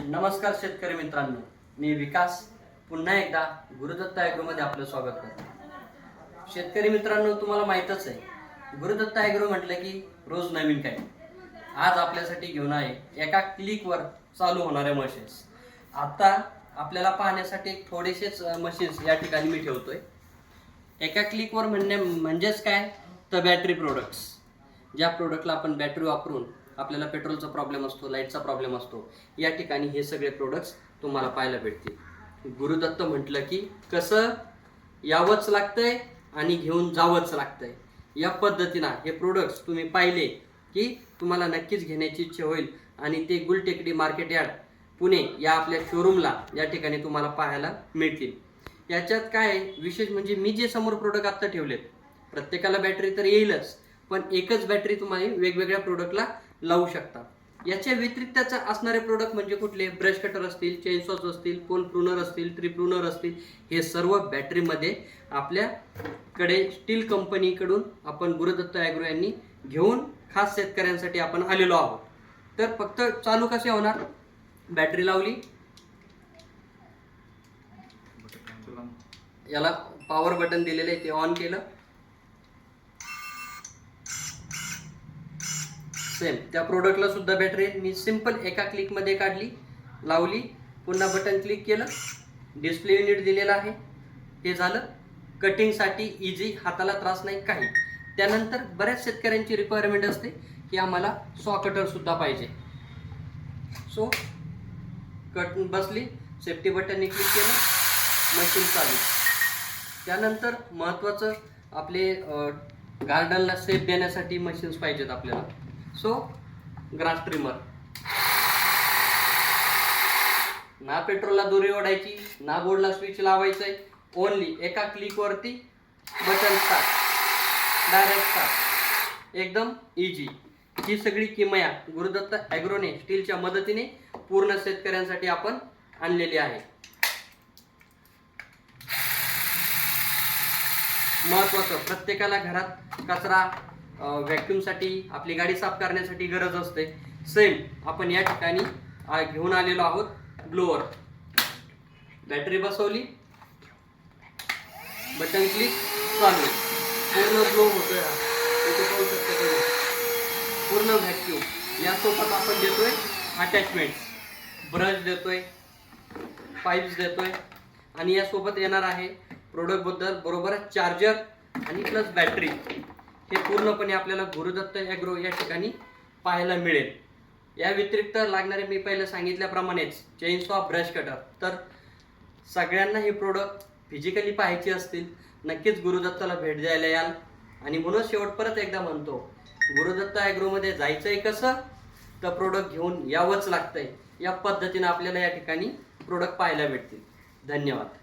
नमस्कार शेतकरी मित्रांनो, मी विकास पुन्हा एकदा गुरुदत्त ॲग्रोमध्ये आपलं स्वागत करतो। शेतकरी मित्रांनो, तुम्हाला माहीतच आहे गुरुदत्त ॲग्रो म्हटलं की रोज नवीन काही। आज आपल्यासाठी घेऊन आहे एका क्लिकवर चालू होणारे मशीन्स। आता आपल्याला पाहण्यासाठी थोडेसेच मशीन्स या ठिकाणी मी ठेवतोय। एका क्लिकवर म्हणजेच काय तर बॅटरी प्रोडक्ट्स। ज्या प्रोडक्टला आपण बॅटरी वापरून आपल्याला पेट्रोलचा प्रॉब्लेम असतो, लाईटचा प्रॉब्लेम असतो, या ठिकाणी हे सगळे प्रोडक्ट्स तुम्हाला पाहायला भेटतील। गुरुदत्त म्हटलं की कसं यावंच लागतंय आणि घेऊन जावंच लागतंय। या पद्धतीने हे प्रोडक्ट्स तुम्ही पाहिले की तुम्हाला नक्कीच घेण्याची इच्छा होईल आणि ते गुलटेकडी मार्केट यार्ड पुणे या आपल्या शोरूमला या ठिकाणी तुम्हाला पाहायला मिळतील। याच्यात काय विशेष म्हणजे मी जे समोर प्रोडक्ट आता ठेवलेत, प्रत्येकाला बॅटरी तर येईलच, पण एकच बॅटरी तुम्हाला वेगवेगळ्या प्रोडक्टला लावू शकता। याच्या व्यतिरिक्त असणारे प्रोडक्ट म्हणजे कुठले, ब्रश कटर असतील, चेनसॉज असतील, पोल प्रूनर असतील, ट्री प्रूनर असतील, हे सर्व बॅटरीमध्ये आपल्याकडे स्टील कंपनीकडून आपण गुरुदत्त ॲग्रो यांनी घेऊन खास शेतकऱ्यांसाठी आपण आलेलो आहोत। तर फक्त चालू कसे होणार, बॅटरी लावली, याला पॉवर बटन दिलेलं आहे, ते ऑन केलं, सेम त्या प्रोडक्टला सुद्धा बॅटरी मी सिंपल एका क्लिकमध्ये काढली, लावली, पुन्हा बटन क्लिक केलं, डिस्प्ले युनिट दिलेला आहे, हे झालं। कटिंगसाठी इझी, हाताला त्रास नाही काही। त्यानंतर बऱ्याच शेतकऱ्यांची रिक्वायरमेंट असते की आम्हाला सॉ कटर सुद्धा पाहिजे। सो कट बसली, सेफ्टी बटनने क्लिक केलं, मशीन चालू। त्यानंतर महत्त्वाचं आपले गार्डनला सेफ देण्यासाठी मशीन्स पाहिजेत आपल्याला। सो ग्रास ट्रिमर, ना पेट्रोलला दोरी ओढायची, ना बोर्डला स्विच लावायचंय, ओनली एका क्लिकवरती बटन स्टार्ट, डायरेक्ट स्टार्ट, एकदम इझी। ही सगळी किमया गुरुदत्त ॲग्रोने स्टीलच्या मदतीने पूर्ण शेतकऱ्यांसाठी आपण आणलेली आहे। महत्त्वाचं, प्रत्येकाला घरात कचरा व्हॅक्यूमसाठी, आपली गाडी साफ करण्यासाठी गरज असते। सेम आपण या ठिकाणी घेऊन आलेलो आहोत ब्लोअर। बॅटरी बसवली, बटन क्लिक, चालू, पूर्ण ब्लो होतोय, पूर्ण व्हॅक्यूम। यासोबत आपण देतोय अटॅचमेंट्स, ब्रश देतोय, पाईप्स देतोय, आणि यासोबत येणार आहे प्रोडक्ट बरोबर चार्जर आणि प्लस बॅटरी। हे पूर्णपणे आपल्याला गुरुदत्त ॲग्रो या ठिकाणी पाहायला मिळेल। या व्यतिरिक्त लागणारे मी पहिले सांगितल्याप्रमाणेच चेनसॉ, ब्रश कटर, तर सगळ्यांना हे प्रोडक्ट फिजिकली पाहायचे असतील नक्कीच गुरुदत्ताला भेट द्यायला याल। आणि म्हणून शेवट परत एकदा म्हणतो, गुरुदत्त ॲग्रोमध्ये जायचंय कसं तर प्रोडक्ट घेऊन यावंच लागतंय। या पद्धतीने आपल्याला या ठिकाणी प्रोडक्ट पाहायला भेटतील। धन्यवाद।